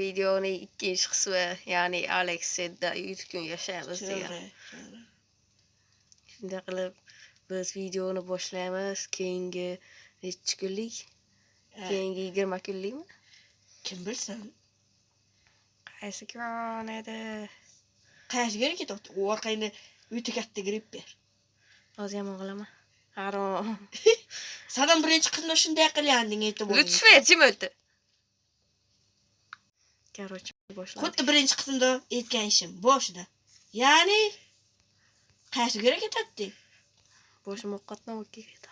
videonun ikkinchi qismi, ya'ni Alex'da 100 kun yashaymiz degan. Shunday qilib biz videoni boshlaymiz. Keyingi necha kunlik? Keyingi 20 kunlikmi? Kim bilsin? Qaysi kun edi? Qaysi kun ketdi? U orqangda o'ta katta gripp ber. Hozir yomon qilaman. Harom. Sadan birinchi qismda shunday qilyanding e'tibor. Lütfen jim o'ti. Короче, boshladik. Xuddi birinchi qismda aytgan ishim boshida. Ya'ni qaysi kun ketdi? Boshim o'qatdan ketdi.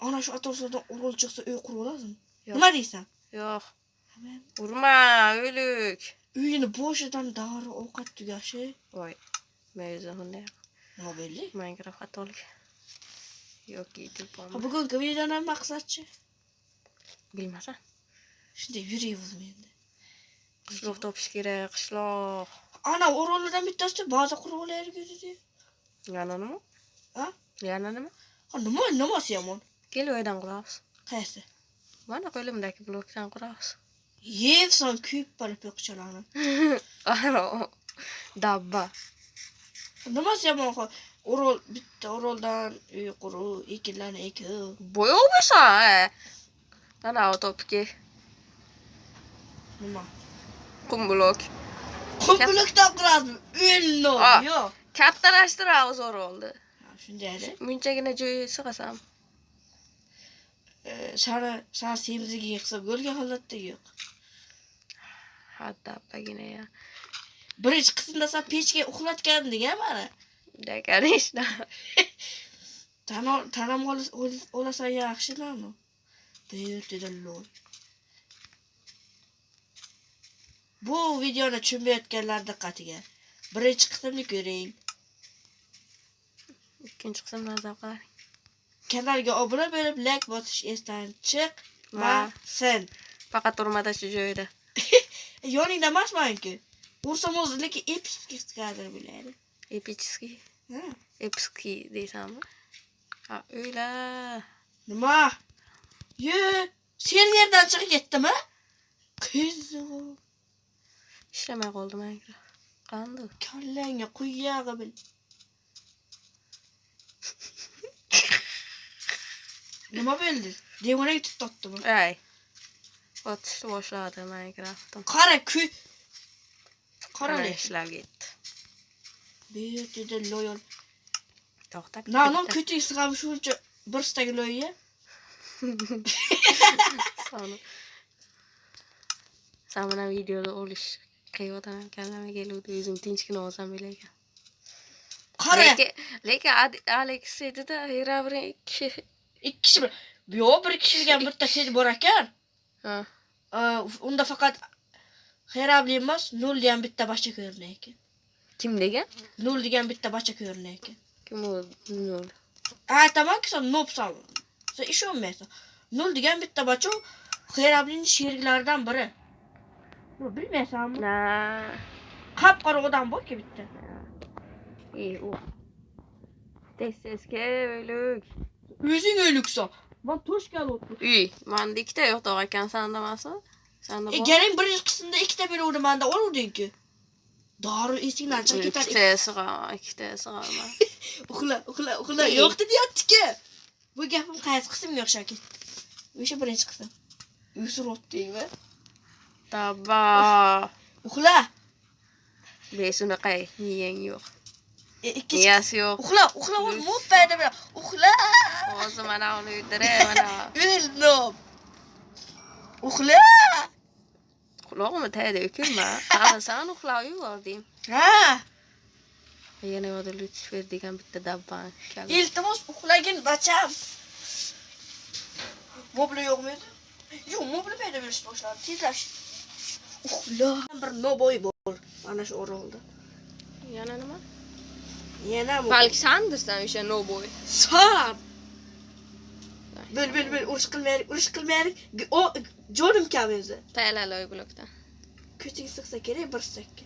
Ana shu atrofdan o'g'il chiqsa uy qurib olasizmi? Nima deysan? Yo'q. Urma, o'lik. Uyini boshidan dori ovqat tugashi. Voy. Mevzu bunday. Nima bo'ldi? Minecraft xatolik. Yoki telefon. Bugungi videoning maqsadchi? Bilmasam. Shunday yuraymiz endi. Qishloq topish kerak, qishloq. Ana o'rollardan bittasi baza qurib olaylik dedi. Yana nima? Ha? Yana nima? Nimasi yomon? Kel uydan quramiz. Qaysi? Mana qo'limdagi blokdan quramiz. Yevson kuyib qolib yo'qchalarni. Aro. Dabba. Nimasi yomon? Bitta o'roldan uy qurib, ekinlarni ekib. Bo'yolmasa, Ana topki. Nima? Qum blok. Qumbulikdan quramiz. Uyni yo'q. Kattalashtiramiz o'roldi. Shunday. Munchagina joy sig'asam. Sana semizga yig'sa bo'lgan holatda yo'q. Haddapagina ya. Birinchi qismda sen pechga uxlatganding a mana. Da, конечно. Tanam olasan yaxshimi? Deyilloy. Bu videoni tushunmayotganlar diqqatiga. Birinchi qismni ko'ring. Ikkinchi qismdan zavq oling. Kanalga obuna bo'lib, like bosish esdan chiqmasin. Faqat urmada shu joyda. Yoningda emasmanku. Ursam o'zi lekin episkiy kadr bo'ladi. Episkiy. Ha. Episkiy deysanmi? Ha, o'yla. Nima? Serverdan chiqib ketdimi? Qizim. Ishlamay qoldi Minecraft. Qanday? Kallangga quyog'i bil. Nima bo'ldi? Devonaga tutdimi? Ay. Otishni boshladi Minecraft'dan. Qara ishlab ketdi. Betida loyal. To'xtab. Nanon ko'tingsiz ham shuncha bir stagi loyya. Samana videoda olish qiyodan kallama keluvdi, o'zim tinchgina olsam bo'lagan. Qara. Lekin Alex edida hera bir kishi. Ikki kishi bir. Yo'q, bir kishigan bitta set bor ekan. Ha. Unda faqat Xerabli emas, 0 degan bitta bacha ko'rinar ekan. Kim degan? 0 degan bitta bacha ko'rinar ekan. Kim u 0? Tamam ki sen nopsan. Sen ishonmaysan. 0 degan bitta bacha Xerablining sheriklaridan biri. Bu bilmaysanmi? Na. Qap-qora odam bor-ku bitta. U. Tez-tezga o'lik. O'zing o'liksan. Men to'shgan o'tdim. Manda ikkita yo'q tog' ekan sandamasmi? Sanda bor. Garing birinchi qismda ikkita beruvdi menda, oluvding-ku. Dori esingdan chiqib ketadi. Ikkita sig'arma. Uxla. Yo'qdi deyapti-ku. Bu gapim qaysi qismga o'xshab ketdi? O'sha birinchi qism. Uysi rotdingmi? Tabba. Uxla. Besunaqa miyang yo'q. Ikkinchi Miyasi yo'q. Uxla, mutbayda bilan. Uxla. Hozir mana uni uydiray, mana. O'lnob. Uxla. Quloqimni tayda o'kilma. Qarasan uxlab yubordim. Ha. Yana yo'da Lutfer degan bitta dabban. Iltimos uxlagin bacham. Mobla yo'qmi? Yo'q, mobla paydo bo'lishni boshladi. Tezlash. Uxla. Bir noboy bor. Mana shu o'rolda. Yana nima? Yana balki sandirsan o'sha noboy. San. Bil. Urush qilmaylik. O jonim kam o'zi. Taylaloy blokdan. Ko'ching sig'sa kerak bir sakka.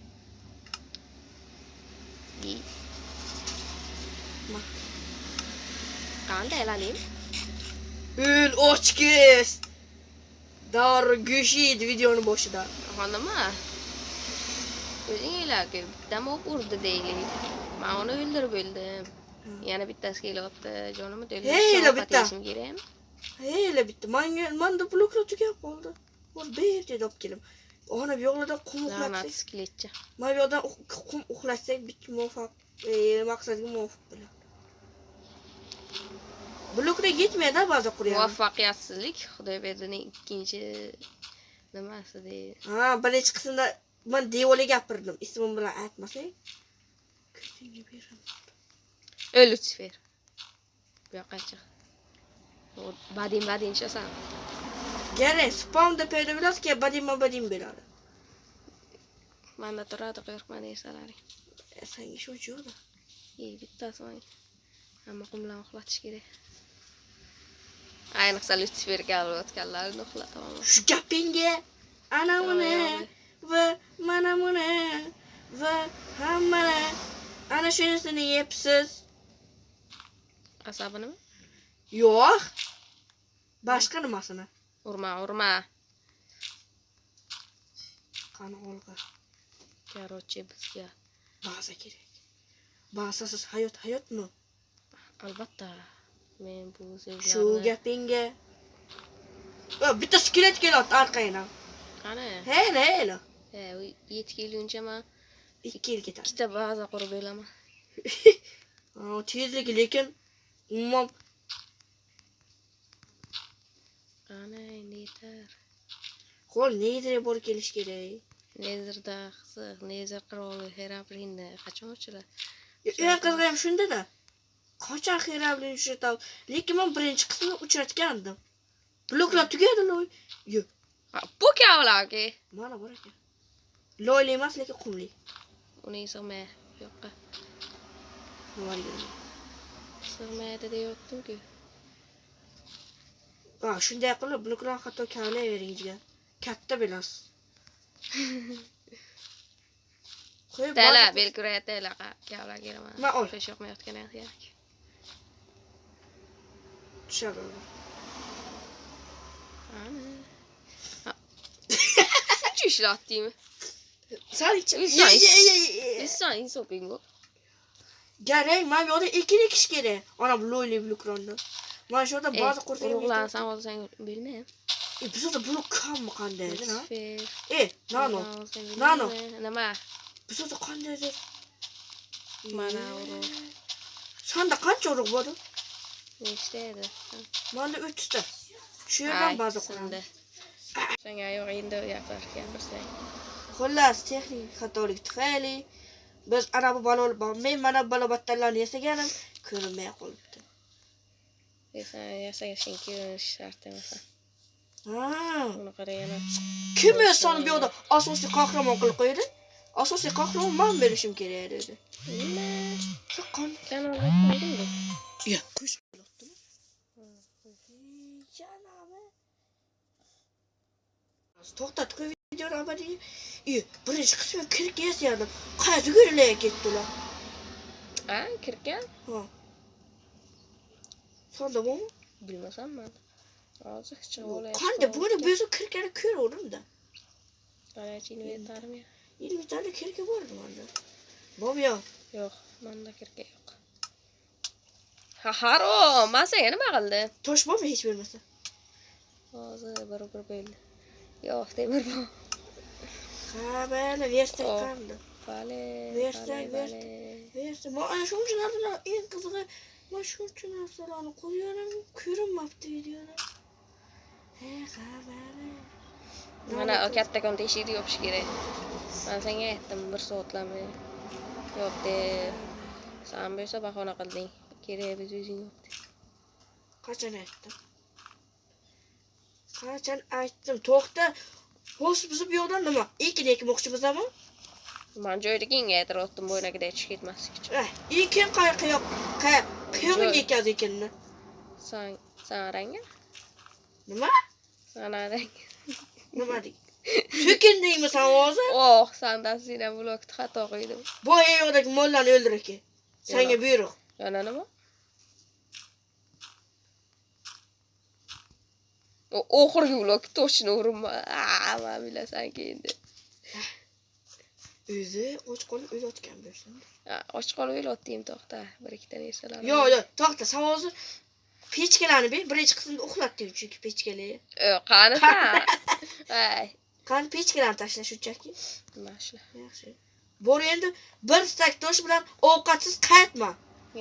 Qanday elalim? O'l ochkis. Dori go'shi edi videoning boshida. Nima? O'zing o'ylab, bittami urdi deylik. Men uni o'ldirib o'ldim. Yana bittasi kelyapti. Jonimni Heyla bitta. o'ldirishim kerakmi? Heyla bitta. Menda bloklar tugab qoldi. O'z berdi deb kelim. Ona bu yo'ldan qum uxlatsak. La'nat skeletchi. Mana bu yoqdan qum uxlatsak bitta muvaffaq maqsadga muvofiq bo'ladi. Bloklar yetmaydi ba'zi quryapti. Muvaffaqiyatsizlik Xudoyberdining ikkinchi nimasi deydi. Ha, birinchi qismda men devorga gapirdim. Ismim bilan aytmasang. Ko'zingga beraman. Lutsifer. Bu yoqqa chiq. Badin chiqasan. Gare spawnda paydo bo'ladi, keyin badin beradi. Manda turadi qo'rqma deysalaring. Senga shu jo'da. Bittasi mana. Hamma qumlarni uxlatish kerak. Ayniqsa Lutsiferga o'tganlarni uxlataman. Shu gapingga ana buni va mana buni va hammani ana shunisini yepsiz. Asabinimi? Yo'q. Boshqa nimasini? Urma. Qani olg'a. Короче, bizga Baza kerak. Bazasiz hayotmi? albatta men bu Shu so'zlarni gapingga. Bitta skelet kelyapti orqangdan. qani? Heyla. U yetkiguncha men 2 yil ketadi. ikkita baza qurib beraman. Tezligi lekin umuman Qani, endi yetar. qo'l neydir bor kelish kerak. Nezirda qiziq, nezir qiroli Herabrinni qachon o'chiradi? Eng qizig'i ham shunda-da. Qachon Herablin uchratadi? Lekin men birinchi qismini uchratgandim. Bloklar tugadi-ku. Yo'q. Bu kavlaki. Mana bor ekan. Loyli emas, lekin qumli. Uni sig'may yo'qqa. Nima deganing? Sig'maydi deyaptim-ku. Shunday qilib bloklarni hatto kavlayveringizga. Katta bilasiz. Qo'yib Tala, belkurayat tala kavlak kelaman. Ma ol. Hech yoqmayotgan kerak. Tushadi. Ana. Ishlatdingmi? Sal ichi. Inson insopingo. Garay, men bu yerda ikkilik ish kerak. Ana bu loyli blokronni. Mana shu yerda ba'zi qursak urug'lansam olsang bilmayman. Biz yerda blok kammi qandaydir, ha? Lutsifer. Nano. Nima? Biz yerda qandaydir? Mana urug'. Sanda qancha urug' bor? Nechta edi? Menda 3 ta. Shu yerdan ba'zi quramiz. Senga yo'q endi gapirsang. Xullas, texnik xatolik tufayli biz arabu balol bo'lmay mana balobatlarni yasaganim ko'rinmay qolibdi. Yasagashing ko'rinish shart emas. Uni qarayana. Kim soni bu yerda asosiy qahramon qilib qo'ydi? Asosiy qahramon men berishim kerak edi. Nima? Soqqon. Kanalga qo'ydingmi? Yo'q, ko'z qilyaptimi? Janobi. To'xtat, qo'y videoni abadiy. Birinchi qismini kirib yasadim. Qayerga yurilayotib ketdilar? Kirgan? Ha. Sonda bormi? Bilmasam men. Hozir chiqib olayapti. Qanday buni bizni kirgani ko'raverdim-da. Qaraychini yetarmi? Ilmitali kirga bordi menda. Bormi yo'q? Yo'q, menda kirga yo'q. Haro, men senga nima qildi? Tosh bormi hech bo'lmasa? Hozir bir bo'ldi. Yo'q, temir bor. Ha, mana verstak qoldi. Vale. Verstak. Men ana shu narsalarni eng qizig'i, men shu narsalarni qo'yganim ko'rinmabdi videoda. Mana kattakon teshikni yopish kerak. Men senga aytdim 1 soatlamay. Yo'q deb. Sen bo'lsa bahona qilding. Kerak biz o'zing yo'q. Qachon aytdim? To'xta. Hozir biz bu yoqdan nima? Ekin ekmoqchimizmi? Men joyda kengaytirib o'tdim bo'ynagida chiqib ketmaslik uchun. Ekin qayoqqa ekaz ekinni? Sen ranga? Nima? Sen rang. Nima deydi? So'kindingmi sen hozir? Sendan sina blokni xato qo'ydim. Bu yoqdagi mollarni o'ldir aka. Senga buyruq. Yana nima? O oxirgi blok точно urma. Men bilasan endi. O'zi och qolib o'ylayotgan bo'lsin. Och qolib o'ylayotdim to'xta. Bir ikkita narsalar. Yo'q, to'xta, sen hozir pechkalarni birinchi qismda uxlatding chunki pechkalar. Qani san? Ay. Qani pechkalarni tashlash shunchaki? Mashla. Yaxshi. Bor endi bir stak tosh bilan ovqatsiz qaytma.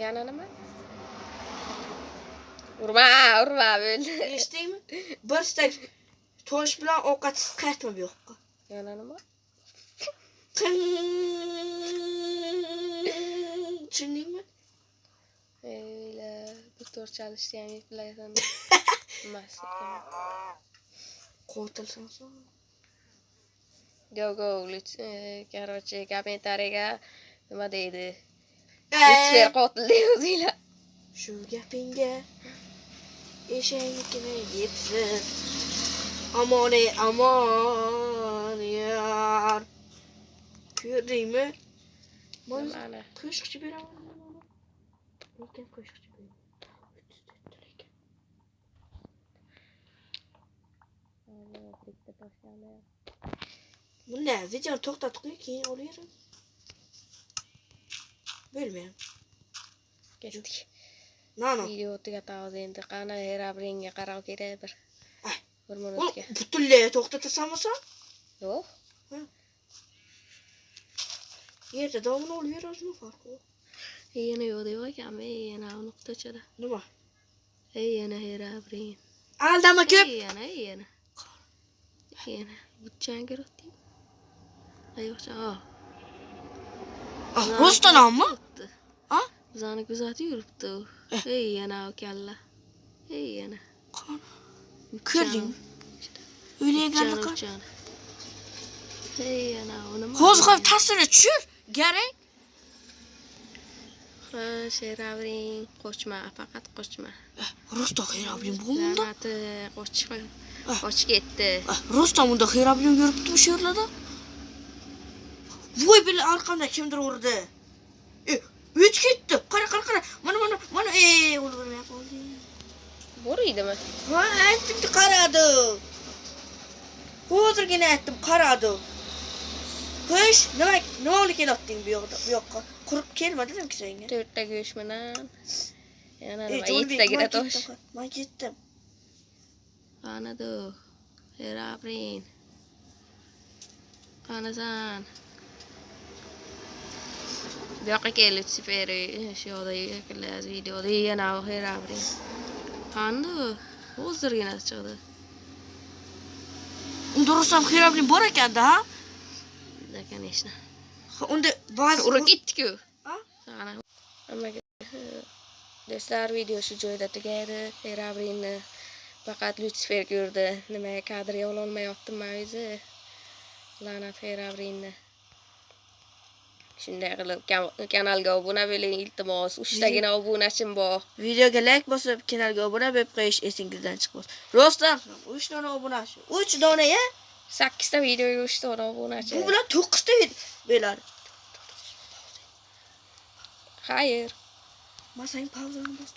Yana nima? Urma bo'ldi. Eshitdingmi? Bir stak tosh bilan ovqatsiz qaytma bu yoqqa. Yana nima? Tushundingmi? Eyla, doktor chalishni ham bilasan. Mas'ul. Qotilsan sen. Go, короче, kommentariyaga nima deydi? Lütfen qotil deyozinglar. Shu gapingga eshangnikini yepsiz. Amon yar. Ko'rdingmi? Mana. Qo'shiqchi beraman. Lekin qo'shiqchi beraman. Bunday videoni to'xtatib qo'y, keyin olaverim. Bo'lmaydi. Ketdik. Nano. Video tugatamiz endi. Qani Herabringa qarab kerak bir. Bir Uni minutga. butunlay to'xtatasanmi sen? Yo'q. Yerda davomini olaverasizmi farqi? Yana yo'q deb ekanmi? Yana nuqtachada. Nima? Yana Herabrin. Aldama ko'p. Yana. Yana. Butchan kirdi. Ayoqcha. Rostanammi? Ha? Bizani kuzatib yuribdi. Yana o kalla. Yana. Ko'rdingmi? O'ylaganlar qar. Yana nima? Hozir ta'sirga tushir. Garang. Herabrin qochma, faqat qochma. Rosta Herabrin bo'lmadi. Qoch ketdi. Rosta bunda Herabrin yuribdi shu yerlarda. Voy bil arqamda kimdir urdi. O'tib ketdi. Qara. Mana o'ldirmay qoldi. Bo'riydimi? Ha, aytdim qaradi. Hozirgina aytdim qaradi. Qo'sh, nima olib kelayotding bu yoqqa? Qurib kelma dedim-ki senga. 4 ta go'sht bilan yana nima 7 taga tosh. Men ketdim. Qanadu. Herabrin. Qanasan? Bu yoqqa kelib siferi shu yoqda qilamiz videoda yana Herabrin. Qandu? Hozirgina chiqdi. Unda Rustam Herabrin bor ekan-da, ha? Da, конечно. Unda ba'zi Urib ketdi-ku. Ha? Hammaga do'stlar, video shu joyda tugaydi. Herabrinni faqat Lutsifer ko'rdi. Nimaga kadrga ololmayaptimi o'zi? La'nat Herabrinni. Shunday qilib kanalga obuna bo'ling, iltimos. 3 tagina obunachim bor. Videoga like bosib, kanalga obuna bo'lib qo'yish esingizdan chiqmas. Rostdan 3 dona obunachi. 3 dona ya? 8 ta videoga 3 dona obunachi. Bu bilan 9 ta bo'ladi. Xayr. Men sen pauzani bosdim.